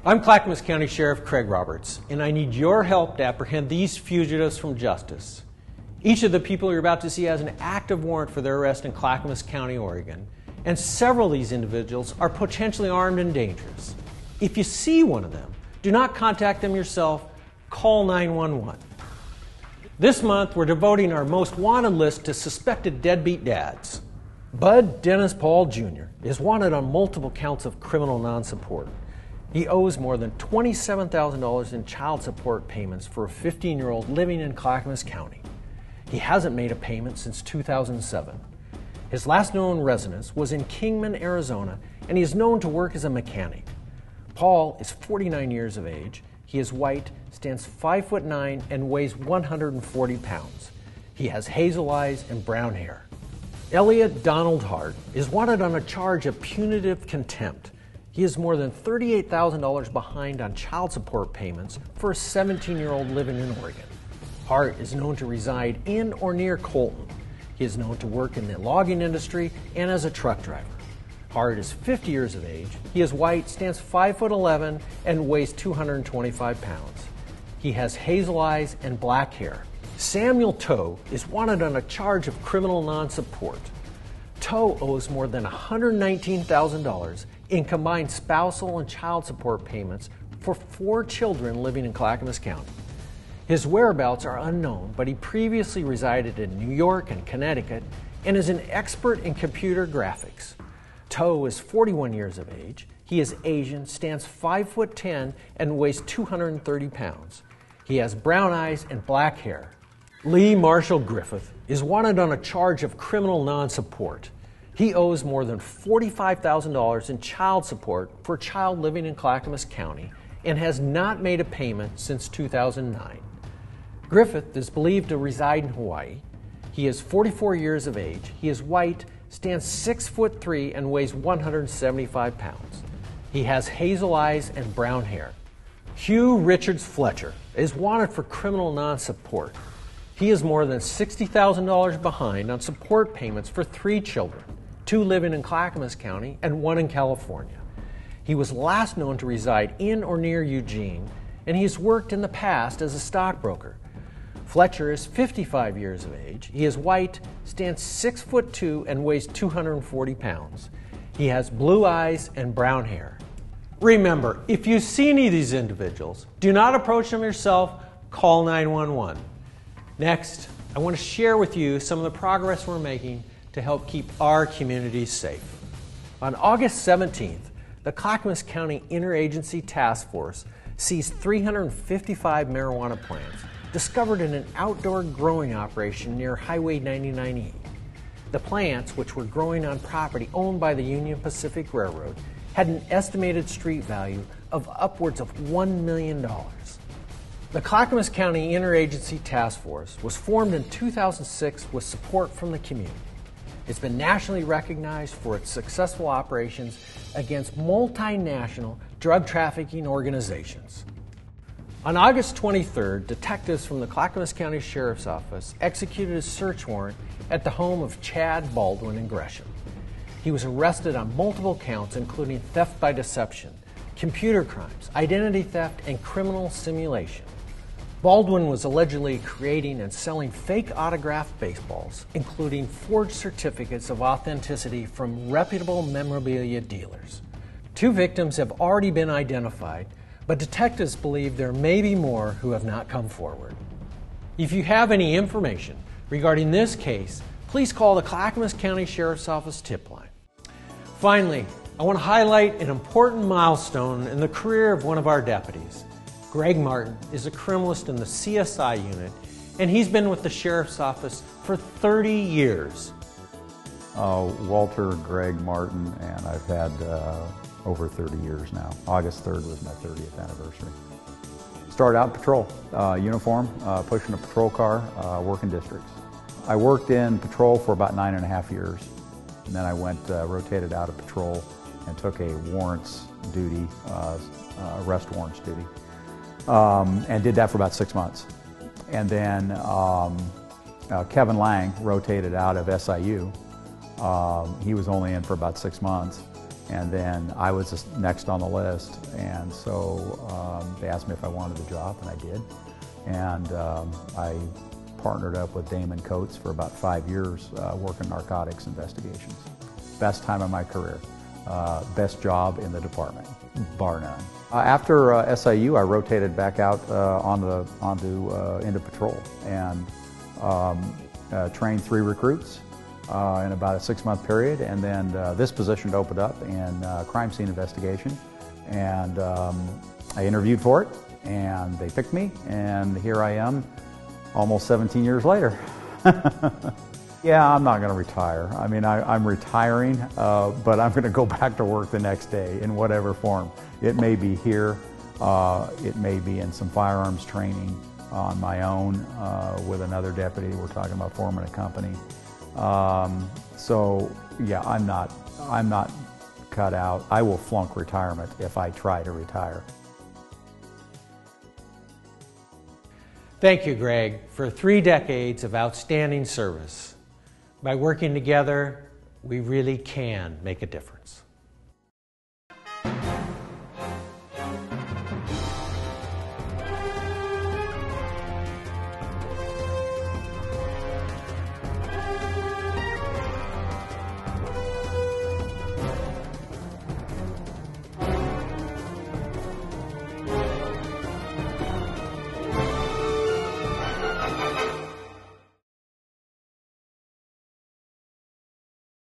I'm Clackamas County Sheriff Craig Roberts, and I need your help to apprehend these fugitives from justice. Each of the people you're about to see has an active warrant for their arrest in Clackamas County, Oregon, and several of these individuals are potentially armed and dangerous. If you see one of them, do not contact them yourself, call 911. This month, we're devoting our most wanted list to suspected deadbeat dads. Bud Dennis Paul Jr. is wanted on multiple counts of criminal non-support. He owes more than $27,000 in child support payments for a 15-year-old living in Clackamas County. He hasn't made a payment since 2007. His last known residence was in Kingman, Arizona, and he is known to work as a mechanic. Paul is 49 years of age. He is white, stands 5'9", and weighs 140 pounds. He has hazel eyes and brown hair. Elliot Donald Hart is wanted on a charge of punitive contempt. He is more than $38,000 behind on child support payments for a 17-year-old living in Oregon. Hart is known to reside in or near Colton. He is known to work in the logging industry and as a truck driver. Hart is 50 years of age. He is white, stands 5'11", and weighs 225 pounds. He has hazel eyes and black hair. Samuel Toe is wanted on a charge of criminal non-support. Toe owes more than $119,000 in combined spousal and child support payments for 4 children living in Clackamas County. His whereabouts are unknown, but he previously resided in New York and Connecticut and is an expert in computer graphics. Toe is 41 years of age. He is Asian, stands 5'10", and weighs 230 pounds. He has brown eyes and black hair. Lee Marshall Griffith is wanted on a charge of criminal non-support. He owes more than $45,000 in child support for a child living in Clackamas County and has not made a payment since 2009. Griffith is believed to reside in Hawaii. He is 44 years of age. He is white, stands 6'3", and weighs 175 pounds. He has hazel eyes and brown hair. Hugh Richards Fletcher is wanted for criminal non-support. He is more than $60,000 behind on support payments for 3 children, 2 living in Clackamas County and 1 in California. He was last known to reside in or near Eugene, and he has worked in the past as a stockbroker. Fletcher is 55 years of age. He is white, stands 6'2", and weighs 240 pounds. He has blue eyes and brown hair. Remember, if you see any of these individuals, do not approach them yourself, call 911. Next, I want to share with you some of the progress we're making to help keep our communities safe. On August 17th, the Clackamas County Interagency Task Force seized 355 marijuana plants discovered in an outdoor growing operation near Highway 99E. The plants, which were growing on property owned by the Union Pacific Railroad, had an estimated street value of upwards of $1 million. The Clackamas County Interagency Task Force was formed in 2006 with support from the community. It's been nationally recognized for its successful operations against multinational drug trafficking organizations. On August 23rd, detectives from the Clackamas County Sheriff's Office executed a search warrant at the home of Chad Baldwin in Gresham. He was arrested on multiple counts, including theft by deception, computer crimes, identity theft, and criminal simulation. Baldwin was allegedly creating and selling fake autographed baseballs, including forged certificates of authenticity from reputable memorabilia dealers. 2 victims have already been identified, but detectives believe there may be more who have not come forward. If you have any information regarding this case, please call the Clackamas County Sheriff's Office tip line. Finally, I want to highlight an important milestone in the career of one of our deputies. Greg Martin is a criminalist in the CSI unit, and he's been with the Sheriff's Office for 30 years. Walter Greg Martin, and I've had over 30 years now. August 3rd was my 30th anniversary. Started out in patrol, uniform, pushing a patrol car, working districts. I worked in patrol for about 9.5 years, and then I went, rotated out of patrol and took a warrants duty, arrest warrants duty. And did that for about 6 months. And then Kevin Lang rotated out of SIU. He was only in for about 6 months. And then I was just next on the list, and so they asked me if I wanted the job, and I did. And I partnered up with Damon Coates for about 5 years working narcotics investigations. Best time of my career. Best job in the department, bar none. After SIU, I rotated back out into patrol and trained 3 recruits in about a 6-month period, and then this position opened up in crime scene investigation, and I interviewed for it, and they picked me, and here I am almost 17 years later. Yeah, I'm not going to retire. I mean, I'm retiring, but I'm going to go back to work the next day in whatever form. It may be here, it may be in some firearms training on my own with another deputy. We're talking about forming a company. So yeah, I'm not cut out. I will flunk retirement if I try to retire. Thank you, Greg, for 3 decades of outstanding service. By working together, we really can make a difference.